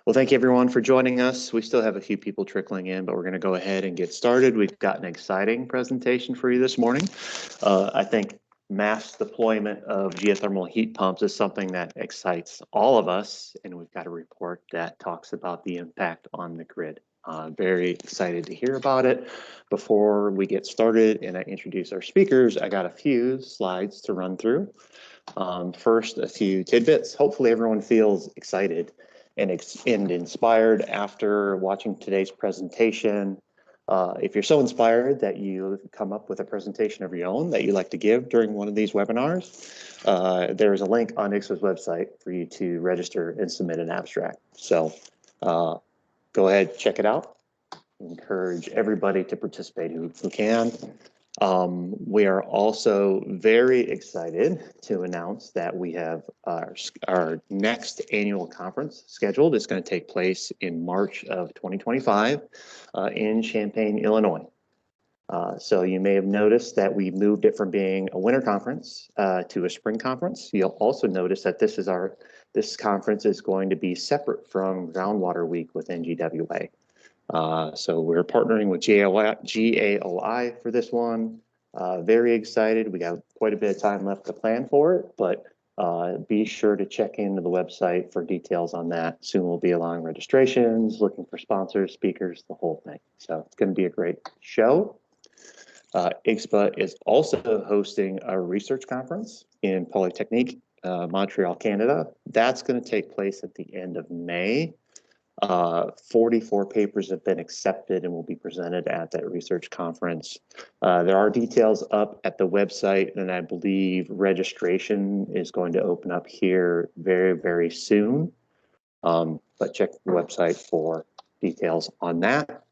Well, thank you everyone for joining us. We still have a few people trickling in, but we're going to go ahead and get started. We've got an exciting presentation for you this morning. I think mass deployment of geothermal heat pumps is something that excites all of us, and we've got a report that talks about the impact on the grid. Very excited to hear about it. Before we get started and I introduce our speakers, I got a few slides to run through. First, a few tidbits. Hopefully everyone feels excited and inspired after watching today's presentation. If you're so inspired that you come up with a presentation of your own that you'd like to give during one of these webinars, there is a link on ICSPA's website for you to register and submit an abstract. So go ahead, check it out. Encourage everybody to participate who can. We are also very excited to announce that we have our next annual conference scheduled. It's going to take place in March of 2025 in Champaign, Illinois. So you may have noticed that we moved it from being a winter conference to a spring conference. You'll also notice that this conference is going to be separate from Groundwater Week with NGWA. So we're partnering with GAOI for this one. Very excited. We got quite a bit of time left to plan for it, but be sure to check into the website for details on that. Soon we'll be allowing registrations, looking for sponsors, speakers, the whole thing. So it's going to be a great show. ICSPA is also hosting a research conference in Polytechnique, Montreal, Canada. That's going to take place at the end of May. 44 papers have been accepted and will be presented at that research conference. There are details up at the website, and I believe registration is going to open up here very, very soon. But check the website for details on that.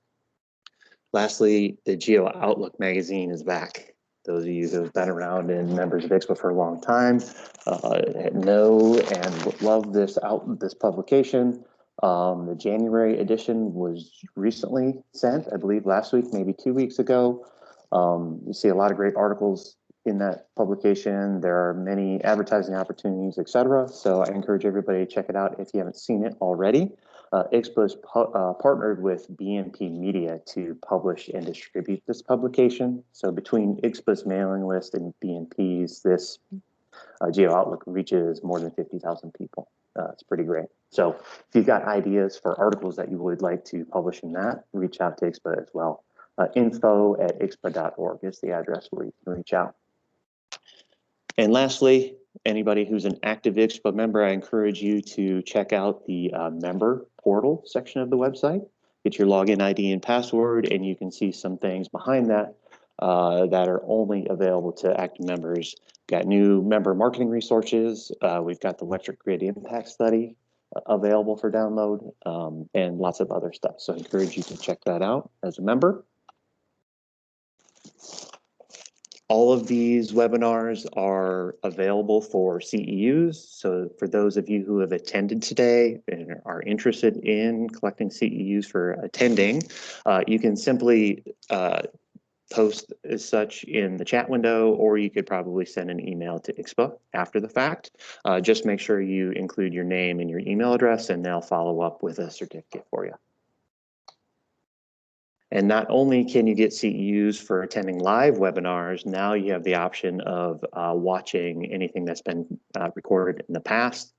Lastly, the Geo Outlook magazine is back. Those of you who have been around and members of ICSPA for a long time know and love this publication. The January edition was recently sent, I believe last week, maybe 2 weeks ago. You see a lot of great articles in that publication. There are many advertising opportunities, etc. So I encourage everybody to check it out if you haven't seen it already. ICSPA has partnered with BNP Media to publish and distribute this publication. So between ICSPA's mailing list and BNP's, this Geo Outlook reaches more than 50,000 people. It's pretty great. So if you've got ideas for articles that you would like to publish in that, reach out to ICSPA as well. info@icspa.org is the address where you can reach out. And lastly, anybody who's an active ICSPA member, I encourage you to check out the member portal section of the website. Get your login ID and password, and you can see some things behind that that are only available to active members. Got new member marketing resources. We've got the electric grid impact study available for download, and lots of other stuff. So I encourage you to check that out as a member. All of these webinars are available for CEUs. So for those of you who have attended today and are interested in collecting CEUs for attending, you can simply post as such in the chat window, or you could probably send an email to ICSPA after the fact. Just make sure you include your name and your email address, and they'll follow up with a certificate for you. And not only can you get CEUs for attending live webinars, now you have the option of watching anything that's been recorded in the past.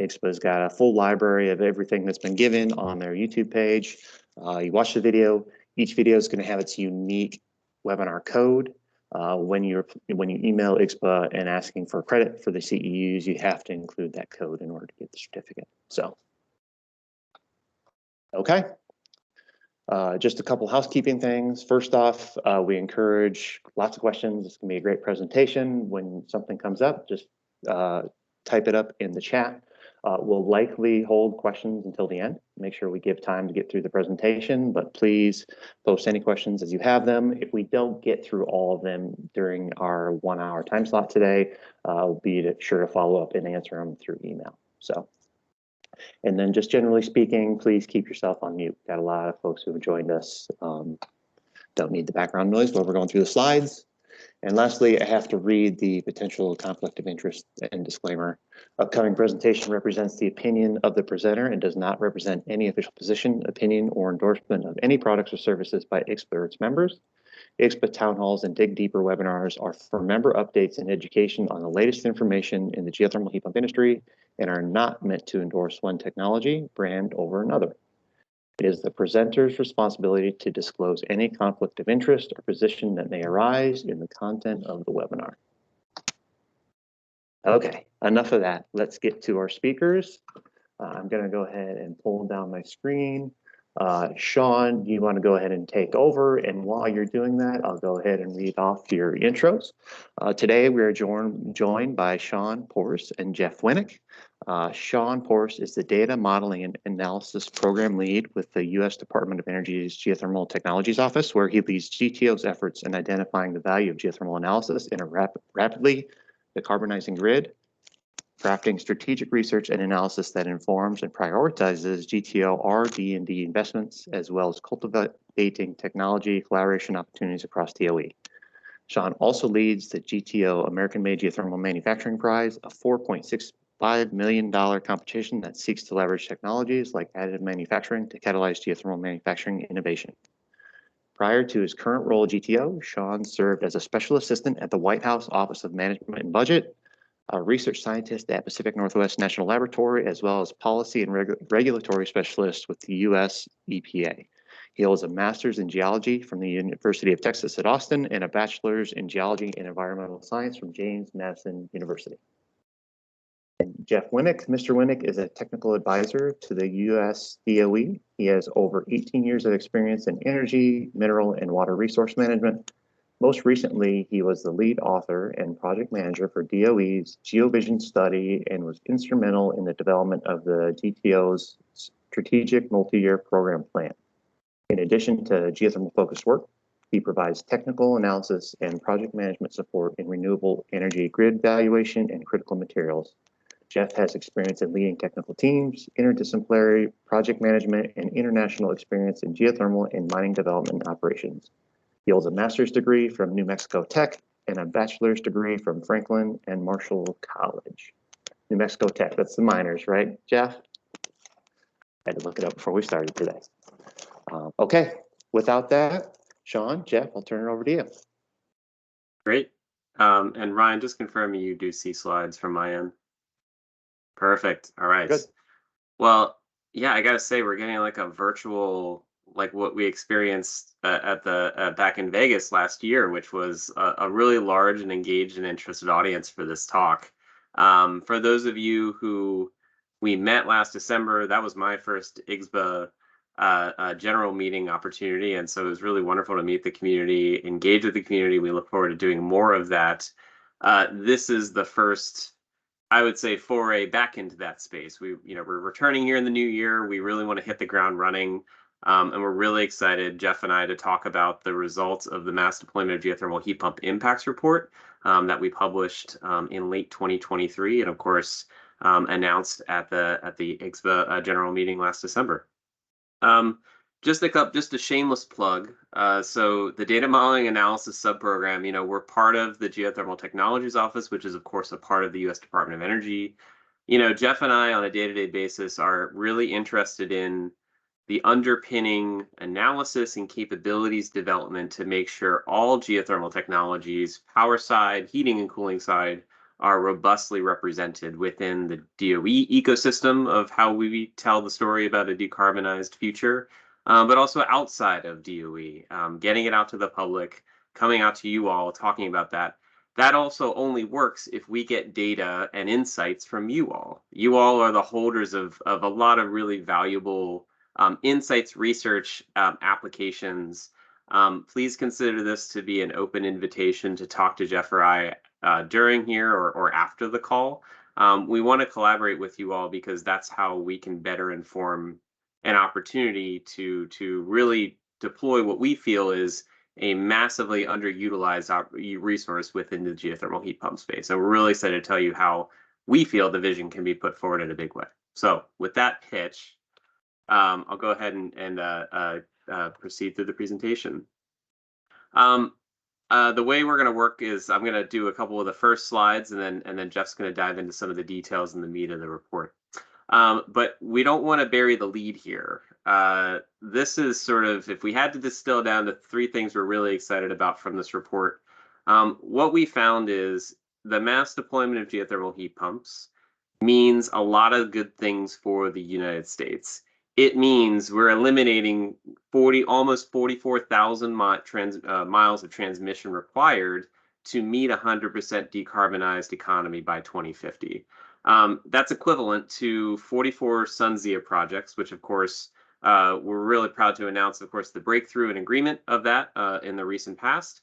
ICSPA's got a full library of everything that's been given on their YouTube page. You watch the video. Each video is going to have its unique webinar code. When you email ICSPA and asking for credit for the CEUs, you have to include that code in order to get the certificate. So, okay. Just a couple housekeeping things. First off, we encourage lots of questions. This can be a great presentation. When something comes up, just type it up in the chat. We'll likely hold questions until the end. Make sure we give time to get through the presentation, but please post any questions as you have them. If we don't get through all of them during our 1 hour time slot today, we'll be sure to follow up and answer them through email. So. And then just generally speaking, please keep yourself on mute. Got a lot of folks who have joined us. Don't need the background noise while we're going through the slides. And lastly, I have to read the potential conflict of interest and disclaimer. Upcoming presentation represents the opinion of the presenter and does not represent any official position, opinion, or endorsement of any products or services by ICSPA or its members. ICSPA town halls and Dig Deeper webinars are for member updates and education on the latest information in the geothermal heat pump industry and are not meant to endorse one technology, brand over another. It is the presenter's responsibility to disclose any conflict of interest or position that may arise in the content of the webinar. Okay, enough of that. Let's get to our speakers. I'm going to go ahead and pull down my screen. Sean, do you want to go ahead and take over? And while you're doing that, I'll go ahead and read off your intros. Today, we are joined by Sean Porse and Jeff Winick. Sean Porse is the Data Modeling and Analysis Program Lead with the U.S. Department of Energy's Geothermal Technologies Office, where he leads GTO's efforts in identifying the value of geothermal analysis in a rapidly decarbonizing grid, crafting strategic research and analysis that informs and prioritizes GTO RD&D investments, as well as cultivating technology collaboration opportunities across DOE. Sean also leads the GTO American-Made Geothermal Manufacturing Prize, a $4.65 million competition that seeks to leverage technologies like additive manufacturing to catalyze geothermal manufacturing innovation. Prior to his current role at GTO, Sean served as a special assistant at the White House Office of Management and Budget, a research scientist at Pacific Northwest National Laboratory, as well as policy and regulatory specialist with the U.S. EPA. He holds a master's in geology from the University of Texas at Austin and a bachelor's in geology and environmental science from James Madison University. And Jeff Winick. Mr. Winick is a technical advisor to the U.S. DOE. He has over 18 years of experience in energy, mineral, and water resource management. Most recently, he was the lead author and project manager for DOE's GeoVision study and was instrumental in the development of the GTO's strategic multi-year program plan. In addition to geothermal-focused work, he provides technical analysis and project management support in renewable energy grid valuation and critical materials. Jeff has experience in leading technical teams, interdisciplinary project management, and international experience in geothermal and mining development operations. He holds a master's degree from New Mexico Tech and a bachelor's degree from Franklin and Marshall College. New Mexico Tech, that's the miners, right, Jeff? I had to look it up before we started today. Okay, without that, Sean, Jeff, I'll turn it over to you. Great. And Ryan, just confirming you do see slides from my end. Perfect. All right. Good. Well, yeah, I gotta say we're getting like a virtual, like what we experienced at the back in Vegas last year, which was a really large and engaged and interested audience for this talk. For those of you who we met last December, that was my first IGSBA general meeting opportunity, and so it was really wonderful to meet the community, engage with the community. We look forward to doing more of that. This is the first, I would say, foray back into that space. We're returning here in the new year. We really want to hit the ground running, and we're really excited, Jeff and I, to talk about the results of the Mass Deployment of Geothermal Heat Pump Impacts Report that we published in late 2023, and of course announced at the IGSBA general meeting last December. Just a shameless plug. So the Data Modeling Analysis subprogram, we're part of the Geothermal Technologies Office, which is of course a part of the U.S. Department of Energy. Jeff and I on a day-to-day basis are really interested in the underpinning analysis and capabilities development to make sure all geothermal technologies, power side, heating and cooling side, are robustly represented within the DOE ecosystem of how we tell the story about a decarbonized future, but also outside of DOE, getting it out to the public, coming out to you all, talking about that. That also only works if we get data and insights from you all. You all are the holders of a lot of really valuable insights, research, applications. Please consider this to be an open invitation to talk to Jeff or I during here or after the call. We want to collaborate with you all because that's how we can better inform an opportunity to really deploy what we feel is a massively underutilized resource within the geothermal heat pump space. And we're really excited to tell you how we feel the vision can be put forward in a big way. So with that pitch, I'll go ahead and proceed through the presentation. The way we're going to work is I'm going to do a couple of the first slides, and then Jeff's going to dive into some of the details and the meat of the report. But we don't want to bury the lead here. This is sort of, if we had to distill down to three things we're really excited about from this report, what we found is the mass deployment of geothermal heat pumps means a lot of good things for the United States. It means we're eliminating almost 44,000 miles of transmission required to meet 100% decarbonized economy by 2050. That's equivalent to 44 SunZia projects, which of course we're really proud to announce, of course, the breakthrough and agreement of that in the recent past.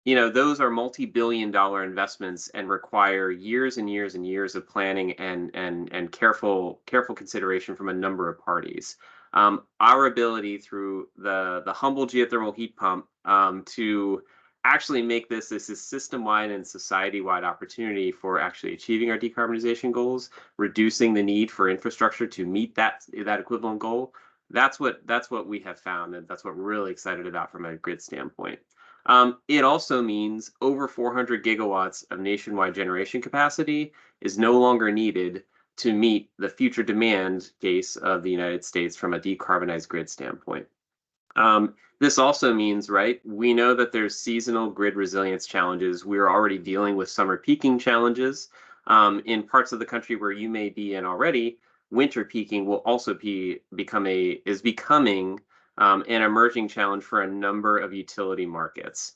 Those are multi-billion-dollar investments and require years and years and years of planning and careful consideration from a number of parties. Our ability through the humble geothermal heat pump to actually make this a system-wide and society-wide opportunity for actually achieving our decarbonization goals, reducing the need for infrastructure to meet that equivalent goal. That's what we have found, and that's what we're really excited about from a grid standpoint. It also means over 400 gigawatts of nationwide generation capacity is no longer needed to meet the future demand case of the United States from a decarbonized grid standpoint. This also means, right, we know that there's seasonal grid resilience challenges. We're already dealing with summer peaking challenges. In parts of the country where you may be in already, winter peaking will also becoming an emerging challenge for a number of utility markets.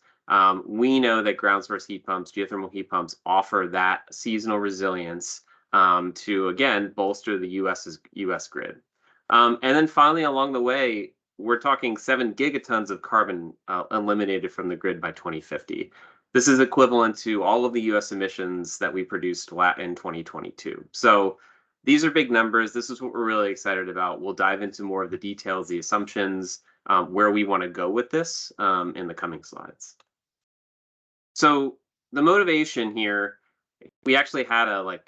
We know that ground source heat pumps, geothermal heat pumps, offer that seasonal resilience to, again, bolster the U.S. grid. And then finally, along the way, we're talking 7 gigatons of carbon eliminated from the grid by 2050. This is equivalent to all of the U.S. emissions that we produced in 2022. So these are big numbers. This is what we're really excited about. We'll dive into more of the details, the assumptions, where we want to go with this in the coming slides. So the motivation here, we actually had a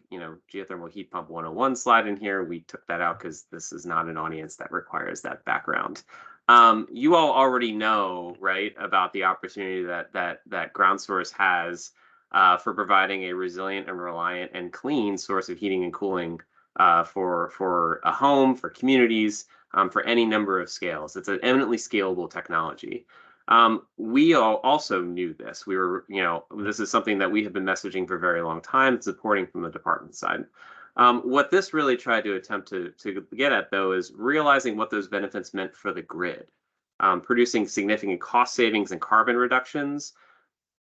geothermal heat pump 101 slide in here. We took that out because this is not an audience that requires that background. You all already know, right, about the opportunity that ground source has for providing a resilient and reliant and clean source of heating and cooling for a home, for communities, for any number of scales. It's an eminently scalable technology. We all also knew this. This is something that we have been messaging for a very long time, supporting from the department side. What this really tried to attempt to get at, though, is realizing what those benefits meant for the grid, producing significant cost savings and carbon reductions.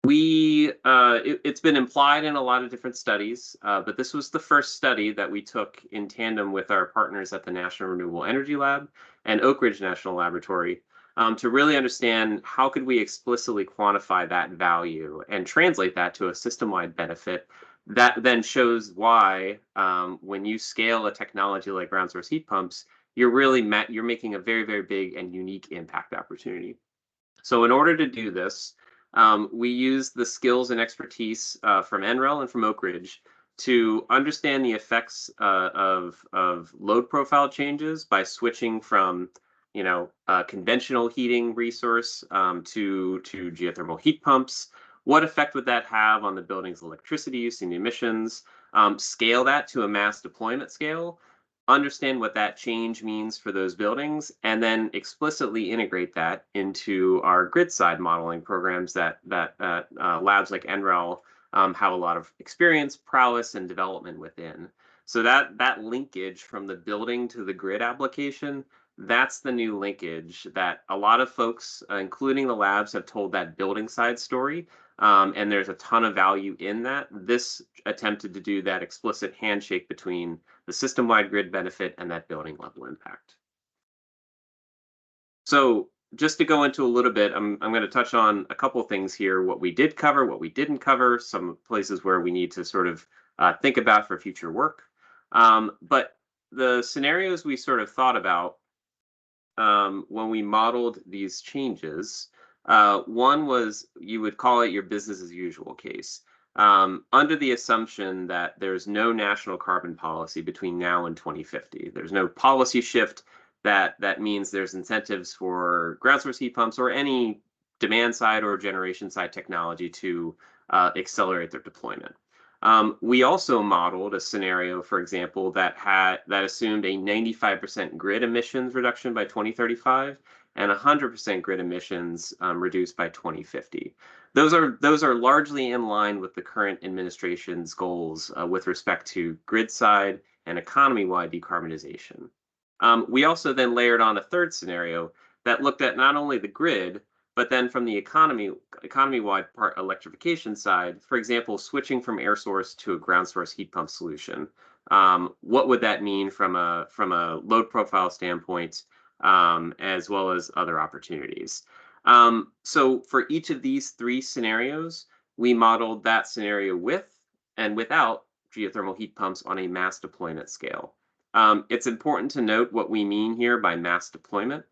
It's been implied in a lot of different studies, but this was the first study that we took in tandem with our partners at the National Renewable Energy Lab and Oak Ridge National Laboratory to really understand how could we explicitly quantify that value and translate that to a system-wide benefit that then shows why when you scale a technology like ground source heat pumps, you're making a very, very big and unique impact opportunity. So in order to do this, we use the skills and expertise from NREL and from Oak Ridge to understand the effects of load profile changes by switching from conventional heating resource to geothermal heat pumps. What effect would that have on the building's electricity use and emissions? Scale that to a mass deployment scale, understand what that change means for those buildings, and then explicitly integrate that into our grid side modeling programs that labs like NREL have a lot of experience, prowess, and development within. So that linkage from the building to the grid application, that's the new linkage that a lot of folks, including the labs, have told that building side story. And there's a ton of value in that. This attempted to do that explicit handshake between the system-wide grid benefit and that building level impact. So just to go into a little bit, I'm going to touch on a couple things here, what we did cover, what we didn't cover, some places where we need to sort of think about for future work. But the scenarios we sort of thought about when we modeled these changes, one was you would call it your business as usual case. Under the assumption that there's no national carbon policy between now and 2050. There's no policy shift that means there's incentives for ground source heat pumps or any demand side or generation side technology to accelerate their deployment. We also modeled a scenario, for example, that assumed a 95% grid emissions reduction by 2035 and 100% grid emissions reduced by 2050. Those are largely in line with the current administration's goals with respect to grid side and economy-wide decarbonization. We also then layered on a third scenario that looked at not only the grid, but then from the economy-wide part electrification side, for example, switching from air source to a ground source heat pump solution. What would that mean from a load profile standpoint, as well as other opportunities? So for each of these three scenarios, we modeled that scenario with and without geothermal heat pumps on a mass deployment scale. It's important to note what we mean here by mass deployment.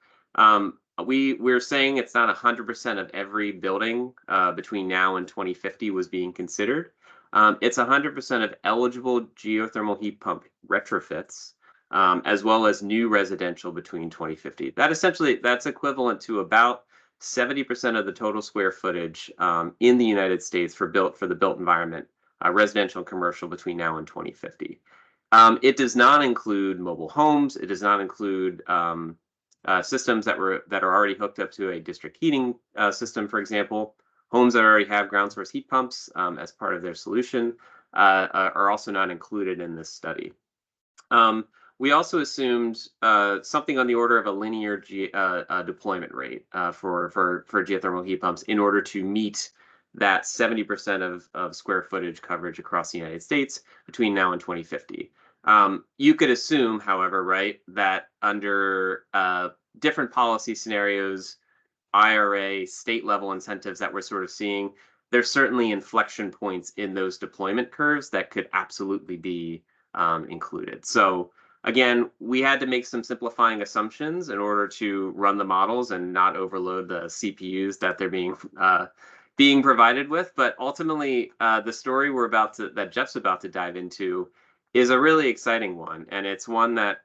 We're saying it's not 100% of every building between now and 2050 was being considered. It's 100% of eligible geothermal heat pump retrofits, as well as new residential between 2050. That's equivalent to about 70% of the total square footage in the United States for the built environment, residential and commercial between now and 2050. It does not include mobile homes. It does not include systems that are already hooked up to a district heating system, for example. Homes that already have ground source heat pumps as part of their solution are also not included in this study. We also assumed something on the order of a linear deployment rate for geothermal heat pumps in order to meet that 70% of square footage coverage across the United States between now and 2050. You could assume, however, right, that under different policy scenarios, IRA, state level incentives that we're sort of seeing, there's certainly inflection points in those deployment curves that could absolutely be included. So again, we had to make some simplifying assumptions in order to run the models and not overload the CPUs that they're being provided with. But ultimately, the story that Jeff's about to dive into is a really exciting one, and it's one that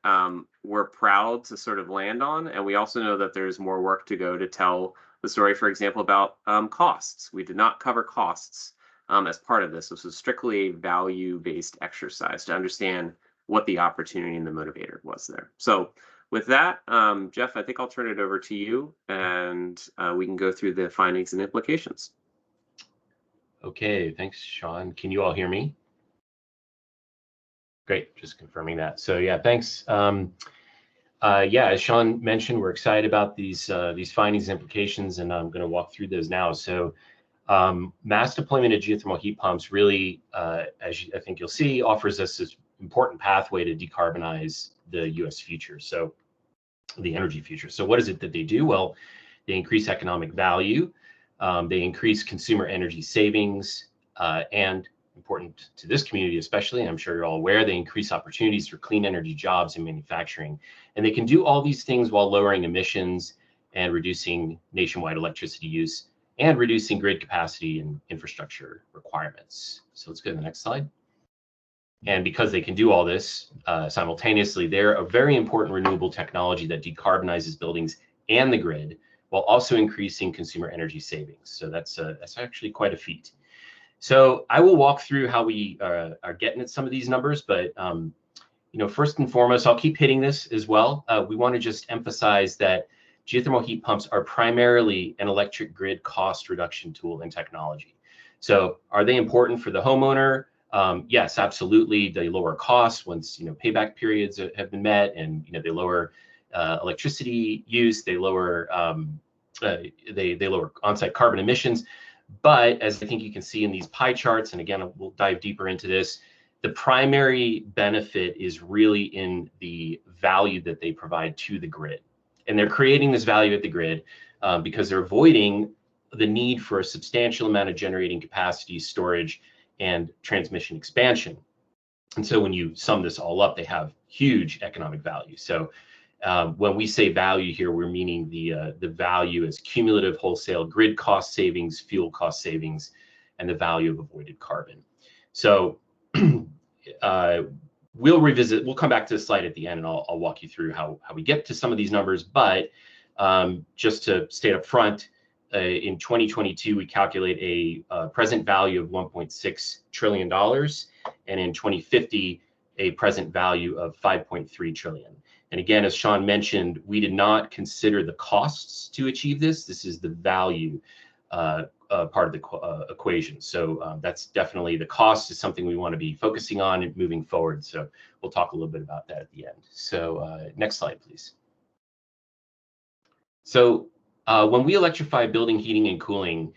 we're proud to sort of land on. And we also know that there's more work to go to tell the story, for example, about costs. We did not cover costs as part of this. This was strictly a value-based exercise to understand what the opportunity and the motivator was there. So with that, Jeff, I think I'll turn it over to you, and we can go through the findings and implications. Okay, thanks, Sean. Can you all hear me? Great, just confirming that. So yeah, thanks. Yeah, as Sean mentioned, we're excited about these findings and implications, and I'm going to walk through those now. So mass deployment of geothermal heat pumps really, I think you'll see, offers us this important pathway to decarbonize the U.S. future, so the energy future. So what is it that they do? Well, they increase economic value, they increase consumer energy savings, and important to this community especially, and I'm sure you're all aware, they increase opportunities for clean energy jobs in manufacturing. And they can do all these things while lowering emissions and reducing nationwide electricity use and reducing grid capacity and infrastructure requirements. So let's go to the next slide. And because they can do all this simultaneously, they're a very important renewable technology that decarbonizes buildings and the grid while also increasing consumer energy savings. So that's actually quite a feat. So I will walk through how we are getting at some of these numbers, but first and foremost, I'll keep hitting this as well. We want to just emphasize that geothermal heat pumps are primarily an electric grid cost reduction tool and technology. So are they important for the homeowner? Yes, absolutely. They lower costs once payback periods have been met, and they lower electricity use. They lower they lower on-site carbon emissions. But as I think you can see in these pie charts, and again, we'll dive deeper into this, the primary benefit is really in the value that they provide to the grid. And they're creating this value at the grid because they're avoiding the need for a substantial amount of generating capacity, storage, and transmission expansion. And so when you sum this all up, they have huge economic value. So when we say value here, we're meaning the value as cumulative wholesale grid cost savings, fuel cost savings, and the value of avoided carbon. So we'll come back to this slide at the end, and I'll walk you through how we get to some of these numbers. But just to state up front, in 2022, we calculate a present value of $1.6 trillion, and in 2050, a present value of 5.3 trillion. And again, as Sean mentioned, we did not consider the costs to achieve this. This is the value part of the equation. So that's definitely, the cost is something we want to be focusing on and moving forward. So we'll talk a little bit about that at the end. So next slide, please. So when we electrify building heating and cooling,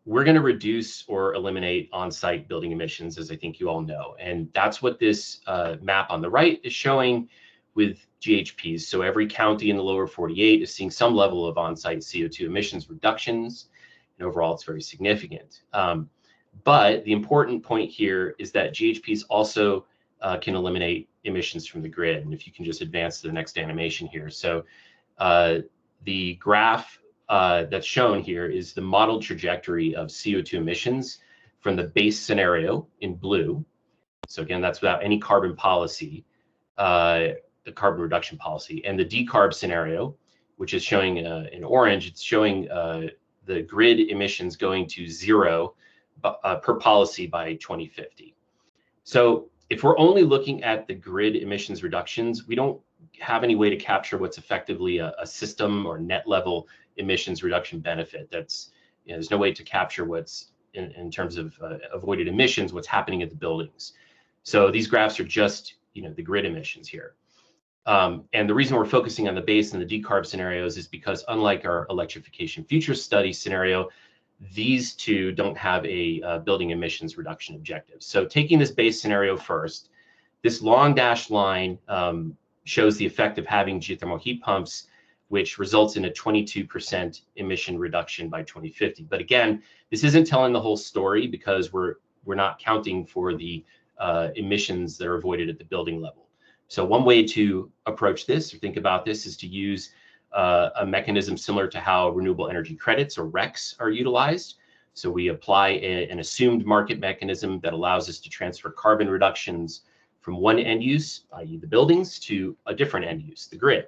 we're going to reduce or eliminate on-site building emissions, as I think you all know. And that's what this map on the right is showing with GHPs. So every county in the lower 48 is seeing some level of on-site CO2 emissions reductions. And overall, it's very significant. But the important point here is that GHPs also can eliminate emissions from the grid. And if you can just advance to the next animation here. So the graph that's shown here is the modeled trajectory of CO2 emissions from the base scenario in blue. So again, that's without any carbon policy, the carbon reduction policy, and the decarb scenario, which is showing in orange. It's showing the grid emissions going to zero per policy by 2050. So if we're only looking at the grid emissions reductions, we don't have any way to capture what's effectively a system or net level emissions reduction benefit. That's, there's no way to capture what's in terms of avoided emissions, what's happening at the buildings. So these graphs are just, the grid emissions here. And the reason we're focusing on the base and the decarb scenarios is because, unlike our electrification future study scenario, these two don't have a building emissions reduction objective. So taking this base scenario first, this long dashed line shows the effect of having geothermal heat pumps, which results in a 22% emission reduction by 2050. But again, this isn't telling the whole story, because we're not counting for the emissions that are avoided at the building level. So one way to approach this or think about this is to use a mechanism similar to how renewable energy credits, or RECs, are utilized. So we apply an assumed market mechanism that allows us to transfer carbon reductions from one end use, i.e. the buildings, to a different end use, the grid.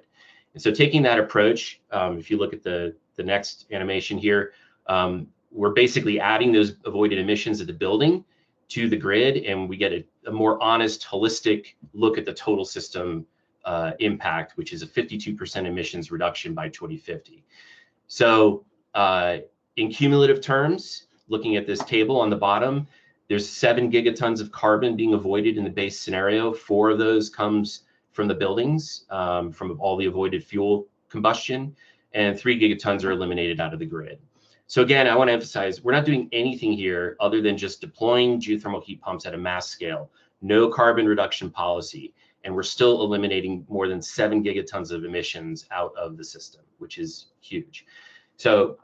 And so taking that approach, if you look at the next animation here, we're basically adding those avoided emissions at the building to the grid, and we get a more honest, holistic look at the total system impact, which is a 52% emissions reduction by 2050. So in cumulative terms, looking at this table on the bottom, there's 7 gigatons of carbon being avoided in the base scenario. 4 of those comes from the buildings, from all the avoided fuel combustion, and 3 gigatons are eliminated out of the grid. So again, I want to emphasize, we're not doing anything here other than just deploying geothermal heat pumps at a mass scale, no carbon reduction policy, and we're still eliminating more than 7 gigatons of emissions out of the system, which is huge. So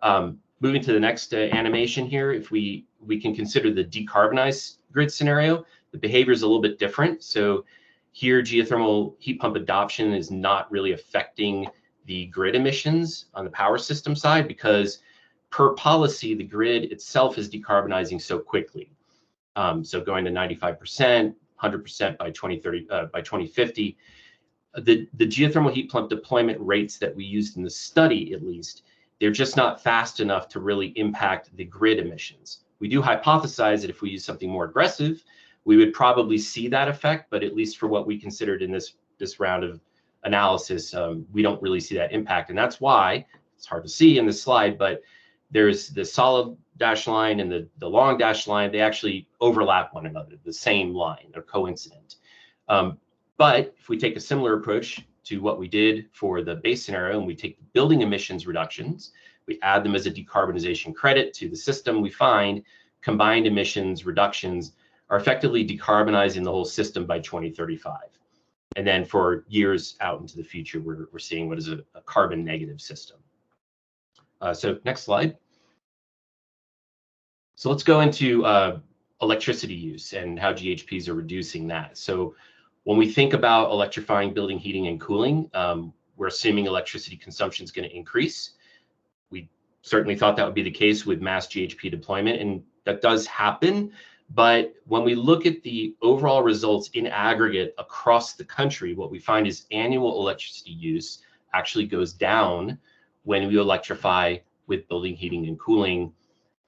moving to the next animation here, if we can consider the decarbonized grid scenario, the behavior is a little bit different. So here, geothermal heat pump adoption is not really affecting the grid emissions on the power system side, because per policy, the grid itself is decarbonizing so quickly. So going to 95%, 100% by 2030, by 2050. The geothermal heat pump deployment rates that we used in the study, at least, they're just not fast enough to really impact the grid emissions. We do hypothesize that if we use something more aggressive, we would probably see that effect, but at least for what we considered in this round of analysis, we don't really see that impact. And that's why, it's hard to see in this slide, but there's the solid dashed line and the long dashed line. They actually overlap one another, the same line, they're coincident. But if we take a similar approach to what we did for the base scenario, and we take the building emissions reductions, we add them as a decarbonization credit to the system, we find combined emissions reductions are effectively decarbonizing the whole system by 2035. And then for years out into the future, we're seeing what is a carbon negative system. So next slide. So let's go into electricity use and how GHPs are reducing that. So when we think about electrifying building heating and cooling, we're assuming electricity consumption is going to increase. We certainly thought that would be the case with mass GHP deployment, and that does happen. But when we look at the overall results in aggregate across the country, what we find is annual electricity use actually goes down when we electrify with building heating and cooling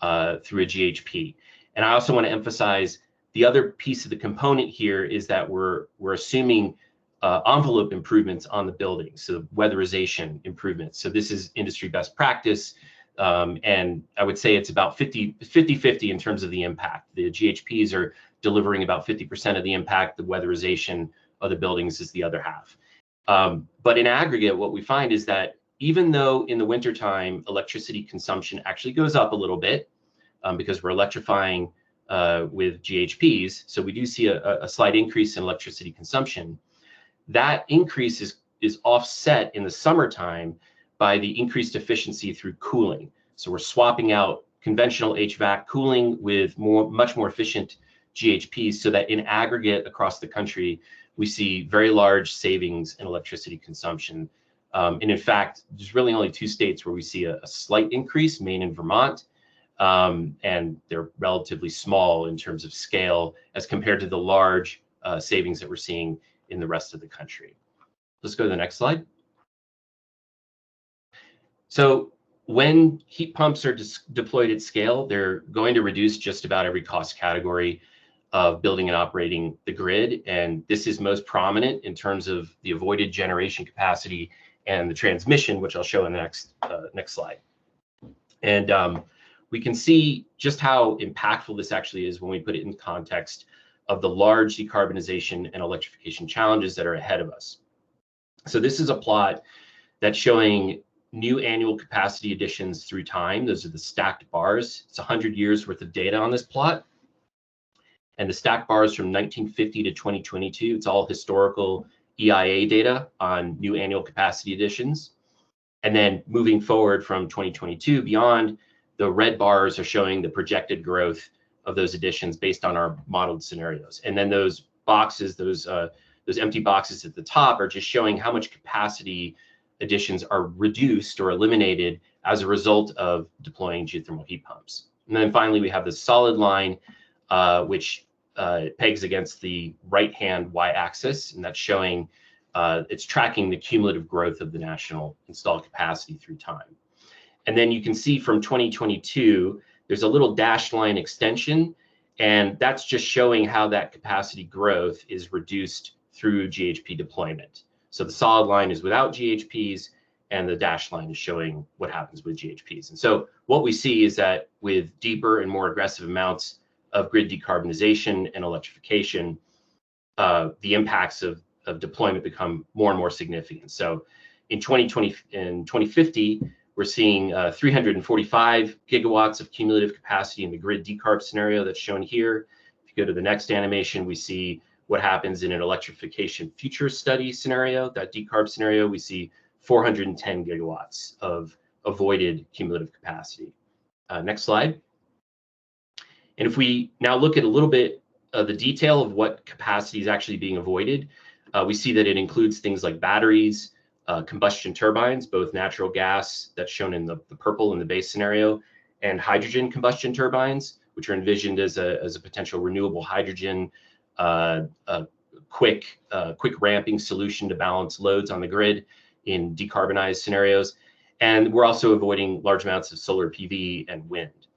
through a GHP. And I also want to emphasize the other piece of the component here is that we're assuming envelope improvements on the building, so weatherization improvements. So this is industry best practice, and I would say it's about 50-50 in terms of the impact. The GHPs are delivering about 50% of the impact. The weatherization of the buildings is the other half. But in aggregate, what we find is that even though in the wintertime electricity consumption actually goes up a little bit because we're electrifying with GHPs, so we do see a slight increase in electricity consumption. That increase is offset in the summertime by the increased efficiency through cooling. So we're swapping out conventional HVAC cooling with much more efficient GHPs, so that in aggregate across the country, we see very large savings in electricity consumption. And in fact, there's really only 2 states where we see a slight increase, Maine and Vermont, and they're relatively small in terms of scale as compared to the large savings that we're seeing in the rest of the country. Let's go to the next slide. So when heat pumps are deployed at scale, they're going to reduce just about every cost category of building and operating the grid. And this is most prominent in terms of the avoided generation capacity and the transmission, which I'll show in the next slide. And we can see just how impactful this actually is when we put it in context of the large decarbonization and electrification challenges that are ahead of us. So this is a plot that's showing new annual capacity additions through time. Those are the stacked bars. It's 100 years worth of data on this plot. And the stacked bars from 1950 to 2022, it's all historical EIA data on new annual capacity additions. And then moving forward from 2022 beyond, the red bars are showing the projected growth of those additions based on our modeled scenarios. And then those boxes, those empty boxes at the top are just showing how much capacity additions are reduced or eliminated as a result of deploying geothermal heat pumps. And then finally, we have the solid line, which pegs against the right-hand y-axis, and that's showing, it's tracking the cumulative growth of the national installed capacity through time. And then you can see from 2022, there's a little dashed line extension, and that's just showing how that capacity growth is reduced through GHP deployment. So the solid line is without GHPs, and the dashed line is showing what happens with GHPs. And so what we see is that with deeper and more aggressive amounts of grid decarbonization and electrification, the impacts of deployment become more and more significant. So in 2050, we're seeing 345 gigawatts of cumulative capacity in the grid decarb scenario that's shown here. If you go to the next animation, we see what happens in an electrification future study scenario, that decarb scenario. We see 410 gigawatts of avoided cumulative capacity. Next slide. And if we now look at a little bit of the detail of what capacity is actually being avoided, we see that it includes things like batteries, combustion turbines, both natural gas, that's shown in the purple in the base scenario, and hydrogen combustion turbines, which are envisioned as a potential renewable hydrogen, quick ramping solution to balance loads on the grid in decarbonized scenarios. And we're also avoiding large amounts of solar PV and wind.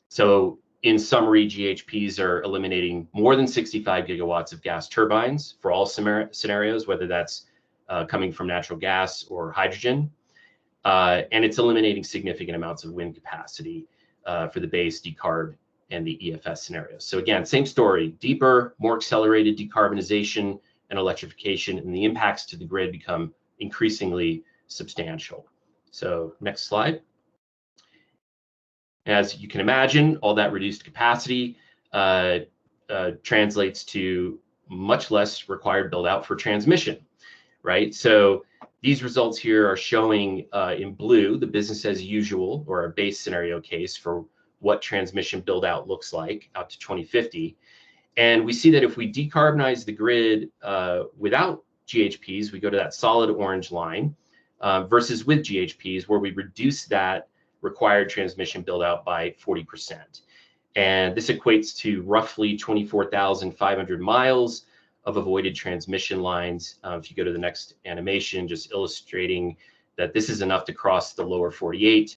So in summary, GHPs are eliminating more than 65 gigawatts of gas turbines for all scenarios, whether that's coming from natural gas or hydrogen. And it's eliminating significant amounts of wind capacity for the base, decarb, and the EFS scenarios. So again, same story, deeper, more accelerated decarbonization and electrification, and the impacts to the grid become increasingly substantial. So next slide. As you can imagine, all that reduced capacity translates to much less required build out for transmission, right? So these results here are showing in blue the business as usual, or a base scenario case for what transmission build out looks like out to 2050. And we see that if we decarbonize the grid without GHPs, we go to that solid orange line, versus with GHPs, where we reduce that required transmission build out by 40%. And this equates to roughly 24,500 miles of avoided transmission lines. If you go to the next animation, just illustrating that this is enough to cross the lower 48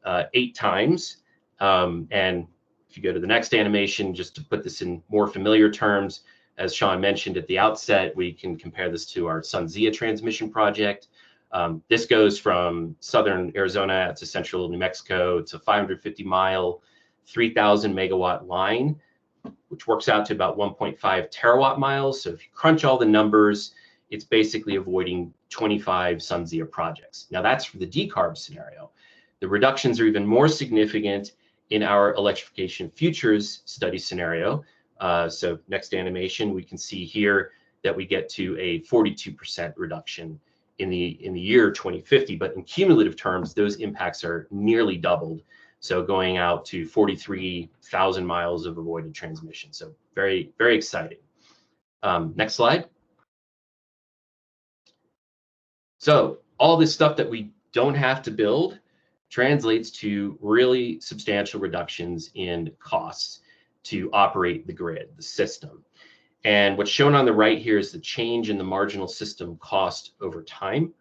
8 times. And if you go to the next animation, just to put this in more familiar terms, as Sean mentioned at the outset, we can compare this to our SunZia transmission project. This goes from southern Arizona to central New Mexico. It's a 550-mile, 3,000 megawatt line, which works out to about 1.5 terawatt miles. So if you crunch all the numbers, it's basically avoiding 25 SunZia projects. Now that's for the decarb scenario. The reductions are even more significant in our electrification futures study scenario. So next animation, we can see here that we get to a 42% reduction in the year 2050, but in cumulative terms, those impacts are nearly doubled. So going out to 43,000 miles of avoided transmission. So very, very exciting. Next slide. So all this stuff that we don't have to build translates to really substantial reductions in costs to operate the grid, the system. And what's shown on the right here is the change in the marginal system cost over time.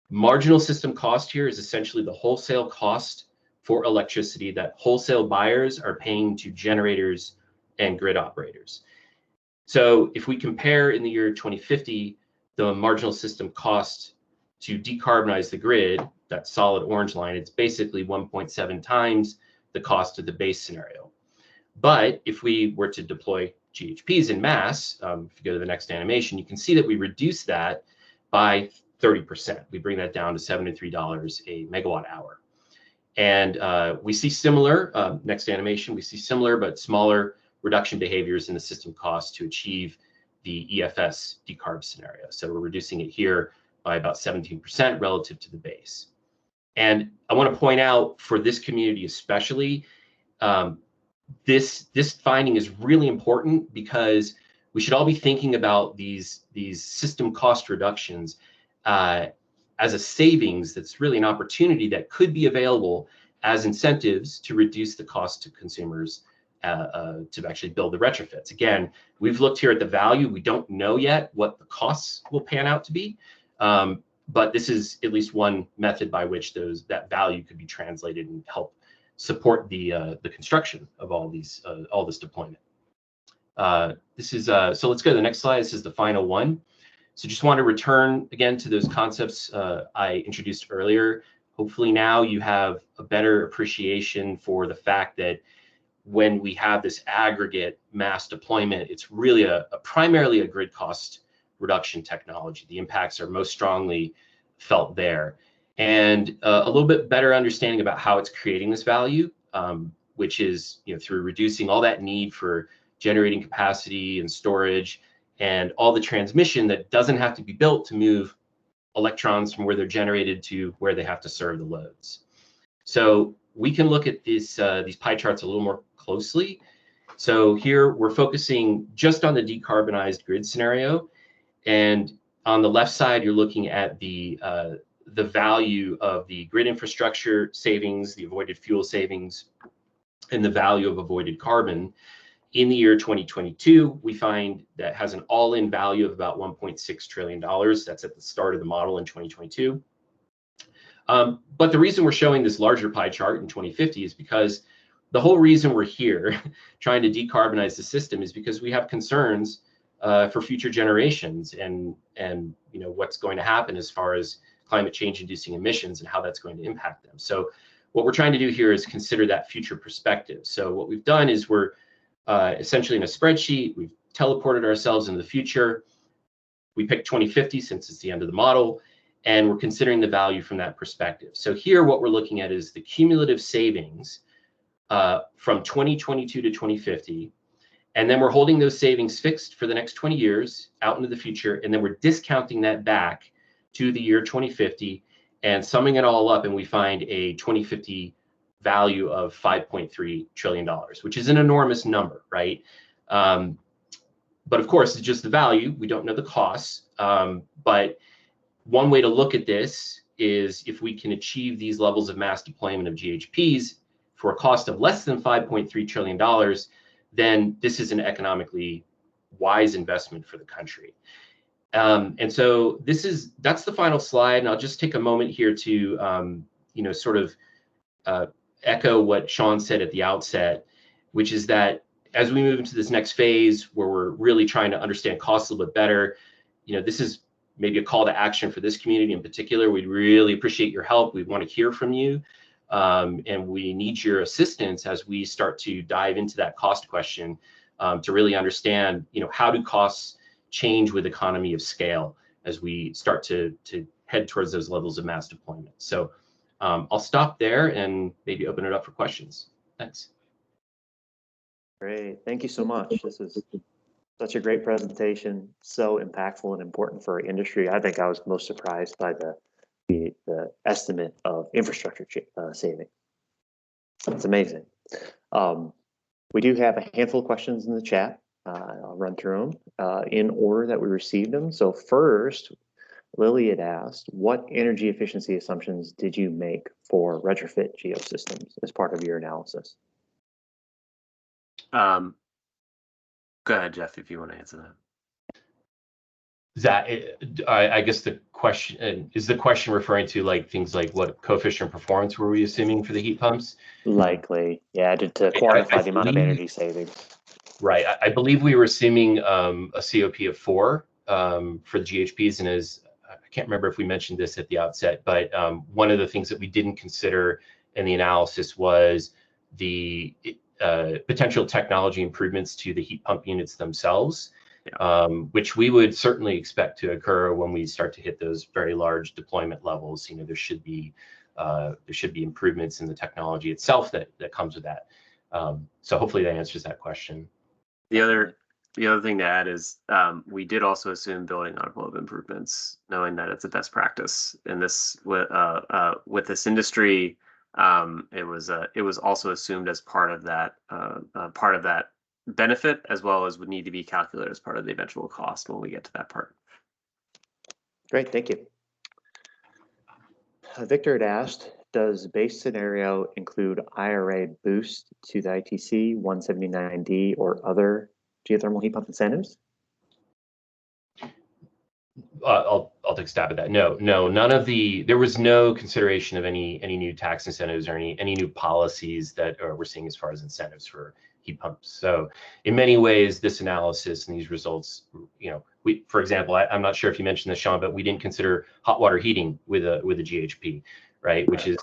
Marginal system cost here is essentially the wholesale cost for electricity that wholesale buyers are paying to generators and grid operators. So if we compare in the year 2050, the marginal system cost to decarbonize the grid, that solid orange line, it's basically 1.7 times the cost of the base scenario. But if we were to deploy GHPs in mass, if you go to the next animation, you can see that we reduce that by 30%. We bring that down to $73 a megawatt hour. And we see similar, next animation, we see similar but smaller reduction behaviors in the system cost to achieve the EFS decarb scenario. So we're reducing it here by about 17% relative to the base. And I want to point out for this community especially, this finding is really important because we should all be thinking about these system cost reductions as a savings that's really an opportunity that could be available as incentives to reduce the cost to consumers to actually build the retrofits. Again, we've looked here at the value. We don't know yet what the costs will pan out to be, but this is at least one method by which that value could be translated and help support the construction of all this deployment. So let's go to the next slide. This is the final one. So just want to return again to those concepts I introduced earlier. Hopefully now you have a better appreciation for the fact that when we have this aggregate mass deployment, it's really primarily a grid cost reduction technology. The impacts are most strongly felt there. And a little bit better understanding about how it's creating this value, which is through reducing all that need for generating capacity and storage and all the transmission that doesn't have to be built to move electrons from where they're generated to where they have to serve the loads. So we can look at these pie charts a little more closely. So here we're focusing just on the decarbonized grid scenario. And on the left side, you're looking at the value of the grid infrastructure savings, the avoided fuel savings, and the value of avoided carbon. In the year 2022, we find that has an all-in value of about $1.6 trillion. That's at the start of the model in 2022. But the reason we're showing this larger pie chart in 2050 is because the whole reason we're here trying to decarbonize the system is because we have concerns for future generations and what's going to happen as far as climate change inducing emissions and how that's going to impact them. So what we're trying to do here is consider that future perspective. So what we've done is we're essentially in a spreadsheet, we've teleported ourselves into the future. We picked 2050 since it's the end of the model, and we're considering the value from that perspective. So here what we're looking at is the cumulative savings from 2022 to 2050. And then we're holding those savings fixed for the next 20 years out into the future. And then we're discounting that back to the year 2050 and summing it all up. And we find a 2050 value of $5.3 trillion, which is an enormous number, right? But of course, it's just the value. We don't know the costs. But one way to look at this is if we can achieve these levels of mass deployment of GHPs for a cost of less than $5.3 trillion, then this is an economically wise investment for the country. And so that's the final slide. And I'll just take a moment here to, sort of echo what Sean said at the outset, which is that as we move into this next phase where we're really trying to understand costs a little bit better, this is maybe a call to action for this community in particular. We'd really appreciate your help. We want to hear from you. And we need your assistance as we start to dive into that cost question to really understand, how do costs change with economy of scale as we start to head towards those levels of mass deployment. So I'll stop there and maybe open it up for questions. Thanks. Great. Thank you so much. This is such a great presentation, so impactful and important for our industry. I think I was most surprised by the estimate of infrastructure saving. It's amazing. We do have a handful of questions in the chat. I'll run through them in order that we received them. So first, Lily had asked, what energy efficiency assumptions did you make for retrofit geosystems as part of your analysis? Go ahead, Jeff, if you want to answer that. I guess the question is the question referring to like things like what coefficient of performance were we assuming for the heat pumps? Likely, yeah, to quantify the amount of energy savings. Right. I believe we were assuming a COP of 4 for the GHPs, and as I can't remember if we mentioned this at the outset, but one of the things that we didn't consider in the analysis was the potential technology improvements to the heat pump units themselves, which we would certainly expect to occur when we start to hit those very large deployment levels. There should be improvements in the technology itself that comes with that. So hopefully that answers that question. The other thing to add is we did also assume building envelope improvements, knowing that it's a best practice in this with this industry. It was also assumed as part of that benefit, as well as would need to be calculated as part of the eventual cost when we get to that part. Great, thank you. Victor had asked, does base scenario include IRA boost to the ITC 179D or other geothermal heat pump incentives? I'll take a stab at that. No, none of there was no consideration of any new tax incentives or any new policies that we're seeing as far as incentives for heat pumps. So in many ways, this analysis and these results, for example, I'm not sure if you mentioned this, Sean, but we didn't consider hot water heating with a GHP, right? Which is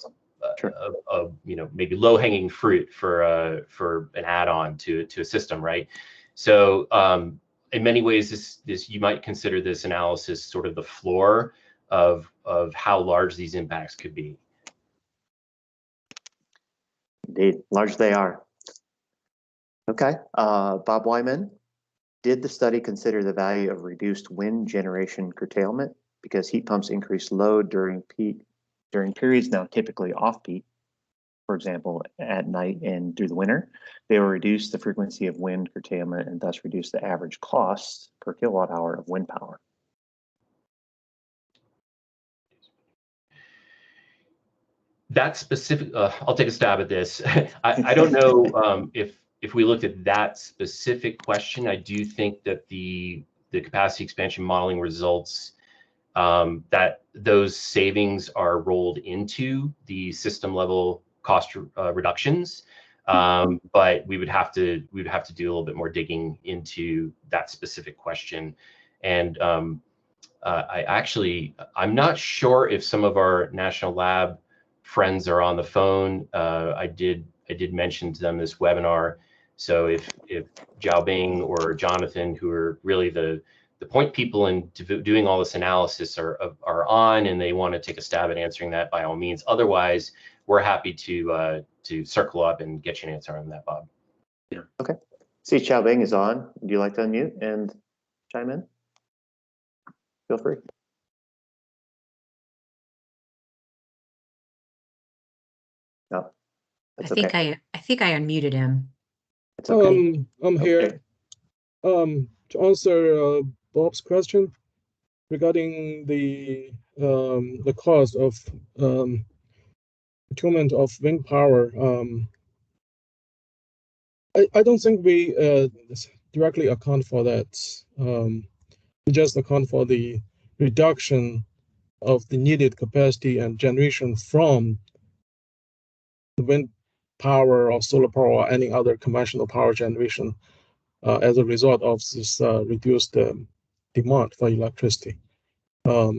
maybe low hanging fruit for an add-on to a system, right? So in many ways, this you might consider this analysis sort of the floor of how large these impacts could be. Indeed, large they are. Okay, Bob Wyman, did the study consider the value of reduced wind generation curtailment because heat pumps increase load during periods now typically off-peak? For example, at night and through the winter, they will reduce the frequency of wind curtailment and thus reduce the average cost per kilowatt hour of wind power. That specific, I'll take a stab at this. I don't know if we looked at that specific question. I do think that the capacity expansion modeling results, that those savings are rolled into the system level cost reductions, but we would have to do a little bit more digging into that specific question. And I'm not sure if some of our national lab friends are on the phone. I did mention to them this webinar. So if Xiaobing or Jonathan, who are really the point people in doing all this analysis, are on and they want to take a stab at answering that, by all means. Otherwise, we're happy to circle up and get you an answer on that, Bob. Yeah. Okay. See, Xiaobing is on. Would you like to unmute and chime in? Feel free. No, that's okay. I think I unmuted him. It's okay. I'm here. To answer Bob's question regarding the cost of procurement of wind power. I don't think we directly account for that. We just account for the reduction of the needed capacity and generation from the wind power or solar power or any other conventional power generation as a result of this reduced demand for electricity. Yeah,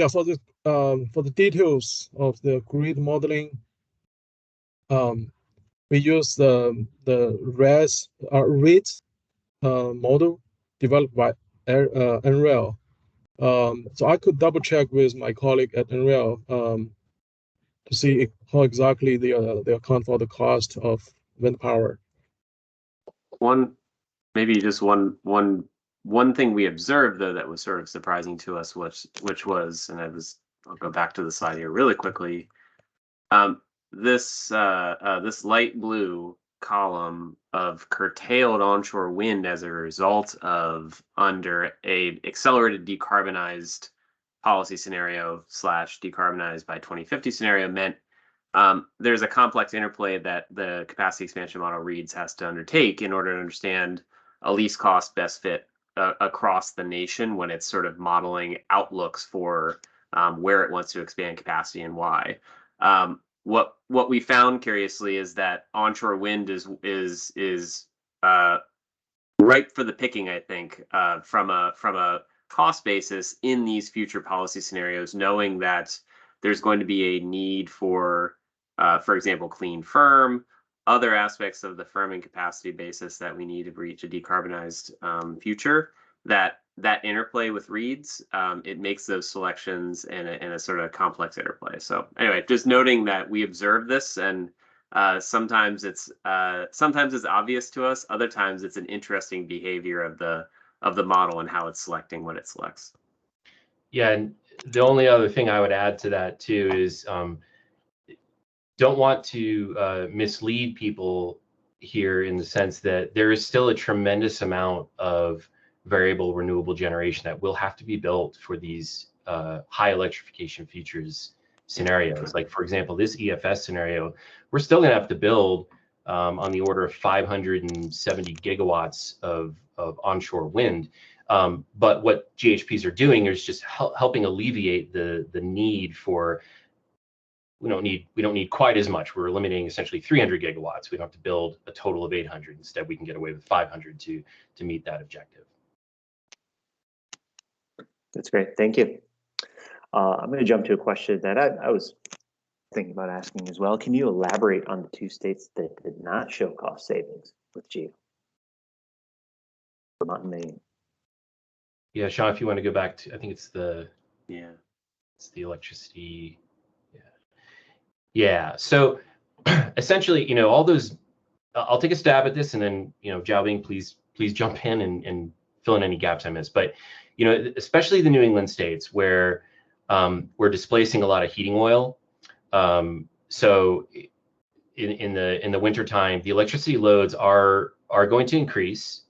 for the details of the grid modeling, we use the REIT model developed by NREL. So I could double check with my colleague at NREL to see how exactly they account for the cost of wind power. Maybe just one thing we observed though that was sort of surprising to us, which was, and I'll go back to the slide here really quickly. This light blue column of curtailed onshore wind as a result of under a accelerated decarbonized policy scenario / decarbonized by 2050 scenario meant there's a complex interplay that the capacity expansion model reads has to undertake in order to understand a least cost best fit across the nation when it's sort of modeling outlooks for where it wants to expand capacity and why. What we found curiously is that onshore wind is ripe for the picking, I think, from a cost basis in these future policy scenarios, knowing that there's going to be a need for example, clean firm, other aspects of the firming capacity basis that we need to reach a decarbonized future. That interplay with reads, it makes those selections in a sort of complex interplay. So anyway, just noting that we observe this, and sometimes it's obvious to us. Other times it's an interesting behavior of the model and how it's selecting what it selects. Yeah, and the only other thing I would add to that too is don't want to mislead people here in the sense that there is still a tremendous amount of variable renewable generation that will have to be built for these high electrification features scenarios. Like, for example, this EFS scenario, we're still going to have to build on the order of 570 gigawatts of onshore wind. But what GHPs are doing is just helping alleviate the need for, we don't need quite as much. We're eliminating essentially 300 gigawatts. We don't have to build a total of 800. Instead, we can get away with 500 to meet that objective. That's great. Thank you. I'm going to jump to a question that I was thinking about asking as well. Can you elaborate on the two states that did not show cost savings with Geo? Vermont and Maine. Yeah, Sean, if you want to go back to, I think it's the electricity. Yeah. So essentially, all those, I'll take a stab at this, and then, Jiaobing, please jump in and fill in any gaps I missed. But, especially the New England states where we're displacing a lot of heating oil. So in the wintertime, the electricity loads are going to increase.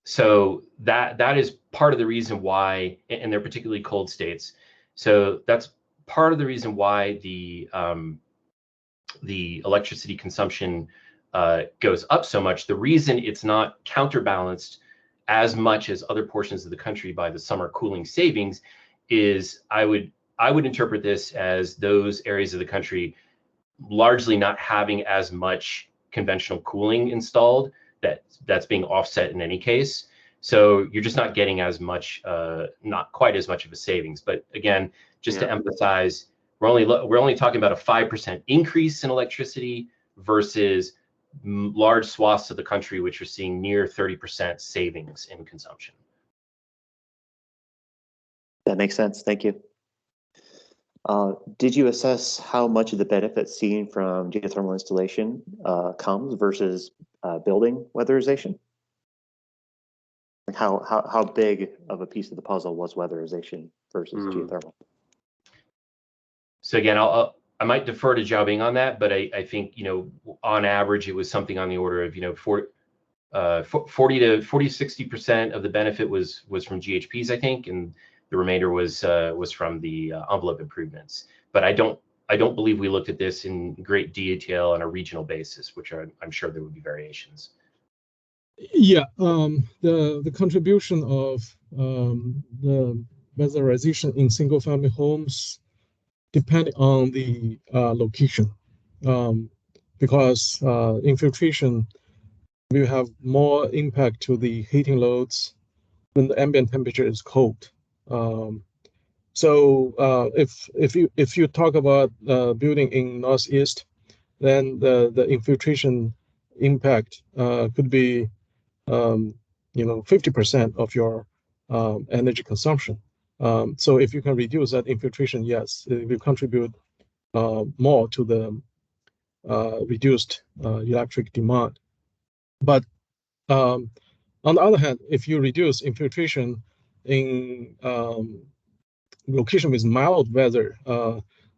So that is part of the reason why, and they're particularly cold states. So that's part of the reason why the electricity consumption goes up so much. The reason it's not counterbalanced as much as other portions of the country by the summer cooling savings is I would interpret this as those areas of the country largely not having as much conventional cooling installed that's being offset in any case. So you're just not getting as much, not quite as much of a savings. But again, just to emphasize, we're only talking about a 5% increase in electricity versus large swaths of the country which are seeing near 30% savings in consumption. That makes sense. Thank you. Did you assess how much of the benefit seen from geothermal installation comes versus building weatherization? Like how big of a piece of the puzzle was weatherization versus geothermal? So again, I might defer to Jiaobing on that, but I think, on average, it was something on the order of, 40 to 60% of the benefit was from GHPs, I think, and the remainder was from the envelope improvements. But I don't believe we looked at this in great detail on a regional basis, which I'm sure there would be variations. Yeah, the contribution of the weatherization in single-family homes depending on the location, because infiltration will have more impact to the heating loads when the ambient temperature is cold. So if you talk about building in Northeast, then the infiltration impact could be 50% of your energy consumption. So if you can reduce that infiltration, yes, it will contribute more to the reduced electric demand. But on the other hand, if you reduce infiltration in location with mild weather,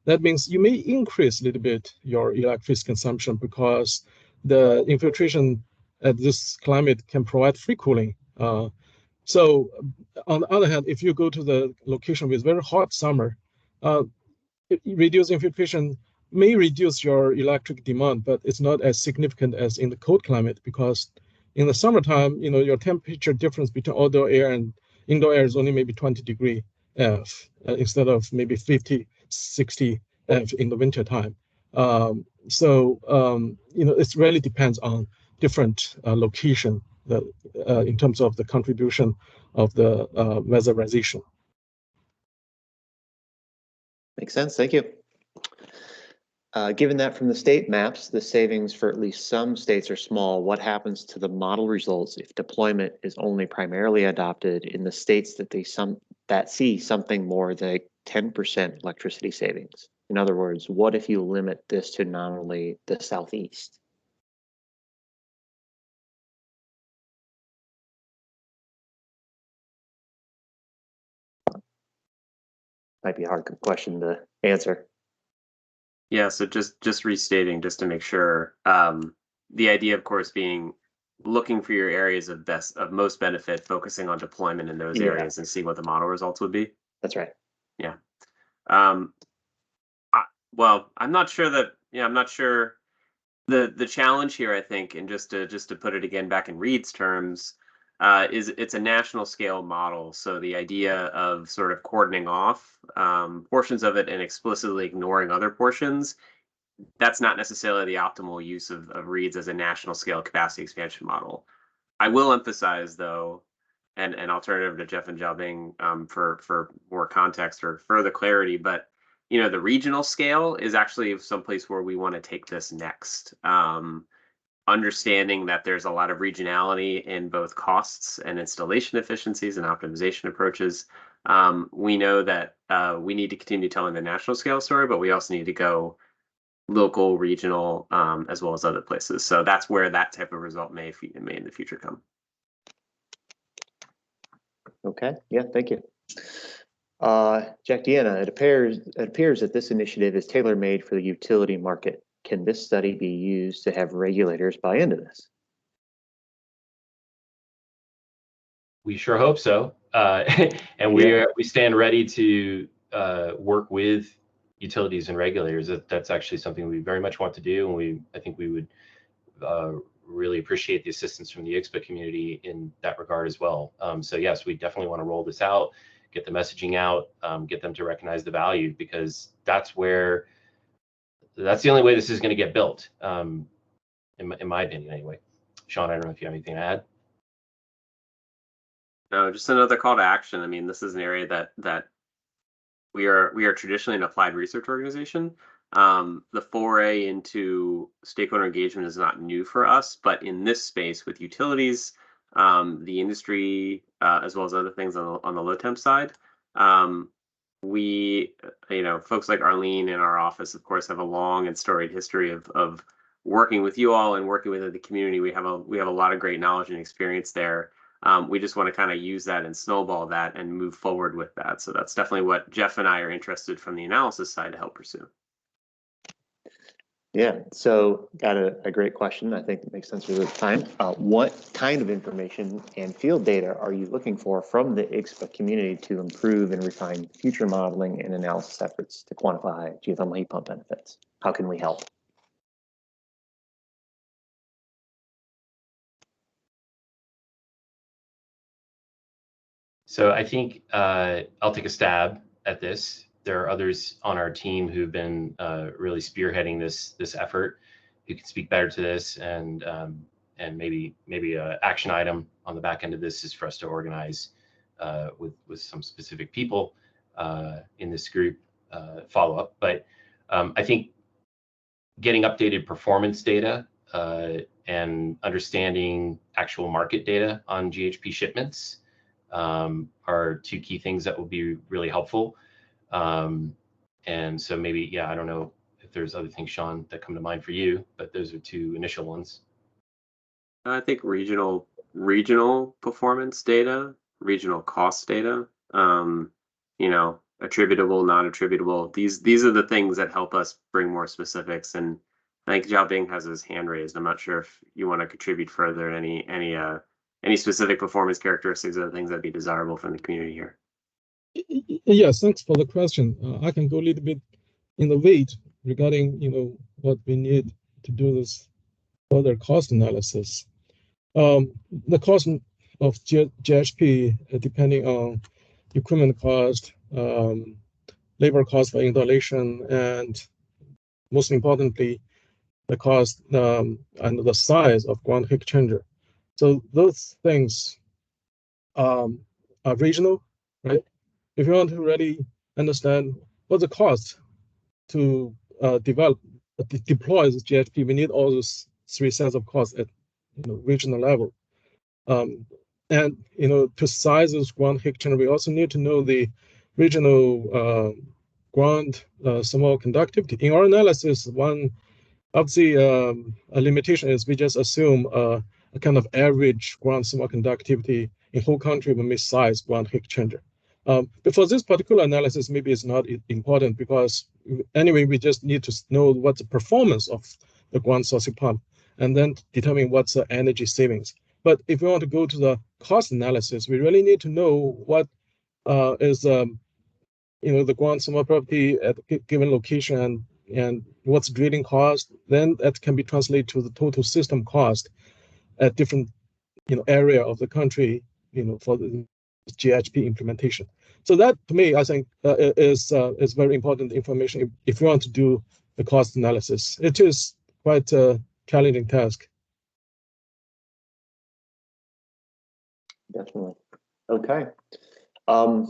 that means you may increase a little bit your electricity consumption because the infiltration at this climate can provide free cooling. So on the other hand, if you go to the location with very hot summer, reduced infiltration may reduce your electric demand, but it's not as significant as in the cold climate, because in the summertime, your temperature difference between outdoor air and indoor air is only maybe 20 degree F instead of maybe 50, 60 F in the winter time. It really depends on different location in terms of the contribution of the weatherization. Makes sense. Thank you. Given that from the state maps, the savings for at least some states are small, what happens to the model results if deployment is only primarily adopted in the states that see something more than 10% electricity savings? In other words, what if you limit this to not only the Southeast? Might be a hard question to answer. Yeah, so just restating, just to make sure, the idea, of course, being looking for your areas of most benefit, focusing on deployment in those areas and see what the model results would be. That's right. Yeah. Well, I'm not sure that. Yeah, I'm not sure. The challenge here, I think, and just to put it again back in Reed's terms, is it's a national scale model. So the idea of sort of cordoning off portions of it and explicitly ignoring other portions, that's not necessarily the optimal use of Reed's as a national scale capacity expansion model. I will emphasize, though, and I'll turn it over to Jeff and Jiabing for more context or further clarity, but the regional scale is actually someplace where we want to take this next. Understanding that there's a lot of regionality in both costs and installation efficiencies and optimization approaches. We know that we need to continue telling the national scale story, but we also need to go local, regional, as well as other places. So that's where that type of result may in the future come. Okay. Yeah. Thank you. Jack Deanna, it appears that this initiative is tailor-made for the utility market. Can this study be used to have regulators buy into this? We sure hope so. And we stand ready to work with utilities and regulators. That's actually something we very much want to do, and I think we would really appreciate the assistance from the ICSPA community in that regard as well. So yes, we definitely want to roll this out, get the messaging out, get them to recognize the value, because that's the only way this is going to get built, in my opinion anyway. Sean, I don't know if you have anything to add. No, just another call to action. I mean, this is an area that we are traditionally an applied research organization. The foray into stakeholder engagement is not new for us, but in this space with utilities, the industry, as well as other things on the low temp side, we, folks like Arlene in our office, of course, have a long and storied history of working with you all and working with the community. We have a lot of great knowledge and experience there. We just want to kind of use that and snowball that and move forward with that. So that's definitely what Jeff and I are interested from the analysis side to help pursue. Yeah, so got a great question. I think it makes sense for the time. What kind of information and field data are you looking for from the ICSPA community to improve and refine future modeling and analysis efforts to quantify geothermal heat pump benefits? How can we help? So I think I'll take a stab at this. there are others on our team who've been really spearheading this effort, who can speak better to this, and maybe a action item on the back end of this is for us to organize with some specific people in this group follow up. But I think getting updated performance data and understanding actual market data on GHP shipments are two key things that will be really helpful. And so maybe, yeah, I don't know if there's other things, Sean, that come to mind for you, but those are two initial ones. I think regional performance data, regional cost data, you know, attributable, non-attributable. These are the things that help us bring more specifics. And I think Xiaobing has his hand raised. I'm not sure if you want to contribute further any specific performance characteristics or things that'd be desirable from the community here. Yes, thanks for the question. I can go a little bit in the weight regarding, what we need to do this further cost analysis. The cost of GHP, depending on equipment cost, labor cost for installation, and most importantly, the cost and the size of ground heat exchanger. So those things are regional, right? If you want to really understand what's the cost to deploy this GHP, we need all those three sets of costs at regional level. And to size this ground heat exchanger, we also need to know the regional ground thermal conductivity. In our analysis, one of the limitation is we just assume a kind of average ground thermal conductivity in whole country when we size ground heat exchanger. But for this particular analysis, maybe it's not important because anyway, we just need to know what's the performance of the ground source heat pump and then determine what's the energy savings. But if we want to go to the cost analysis, we really need to know what is the ground thermal property at a given location and what's drilling cost. Then that can be translated to the total system cost at different area of the country for the GHP implementation. So that to me, I think is very important information if you want to do the cost analysis. It is quite a challenging task. Definitely. Okay. We're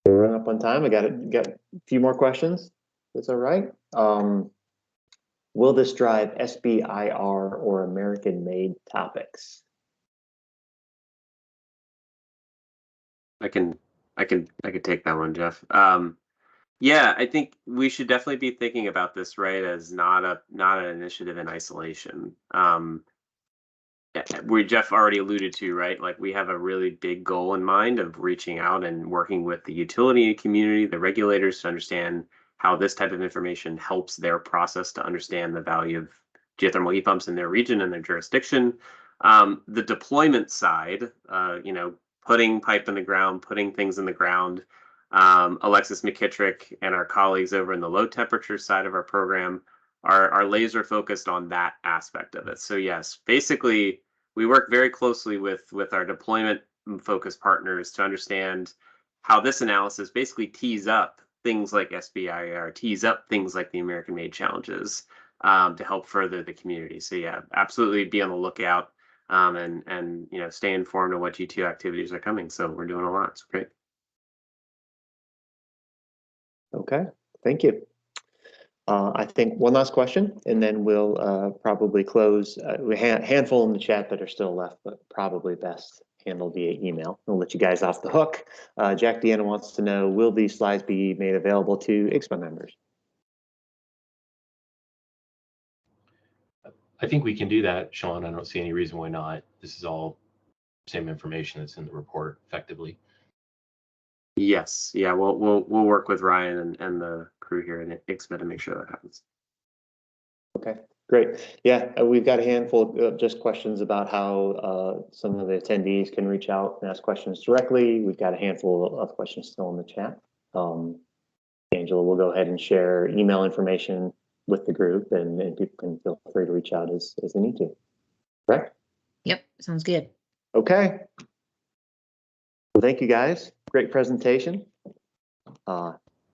running up on time. I got a few more questions. That's all right. Will this drive SBIR or American-made topics? I can take that one, Jeff. Yeah, I think we should definitely be thinking about this, right, as not an initiative in isolation. Jeff already alluded to, right? Like we have a really big goal in mind of reaching out and working with the utility community, the regulators, to understand how this type of information helps their process to understand the value of geothermal heat pumps in their region and their jurisdiction. The deployment side, putting pipe in the ground, putting things in the ground. Alexis McKittrick and our colleagues over in the low temperature side of our program are laser focused on that aspect of it. So yes, basically we work very closely with our deployment focused partners to understand how this analysis basically tees up things like SBIR, tees up things like the American-made challenges to help further the community. So yeah, absolutely be on the lookout and stay informed of what G2 activities are coming. So we're doing a lot. It's great. Okay, thank you. I think one last question, and then we'll probably close. We have a handful in the chat that are still left, but probably best handled via email. I'll let you guys off the hook. Jack Deanna wants to know, will these slides be made available to ICSPA members? I think we can do that, Sean. I don't see any reason why not. This is all same information that's in the report effectively. Yes, yeah, we'll work with Ryan and the crew here in ICSPA to make sure that happens. Okay, great. Yeah, we've got a handful of just questions about how some of the attendees can reach out and ask questions directly. We've got a handful of questions still in the chat. Angela will go ahead and share email information with the group, and people can feel free to reach out as they need to. Correct? Yep, sounds good. Okay. Well, thank you guys. Great presentation.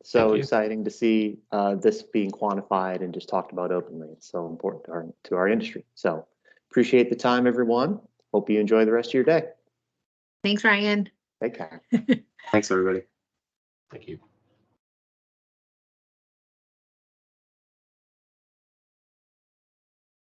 So Thank you. exciting to see this being quantified and just talked about openly. It's so important to our industry. So appreciate the time, everyone. Hope you enjoy the rest of your day. Thanks, Ryan. Take care. Thanks, everybody. Thank you.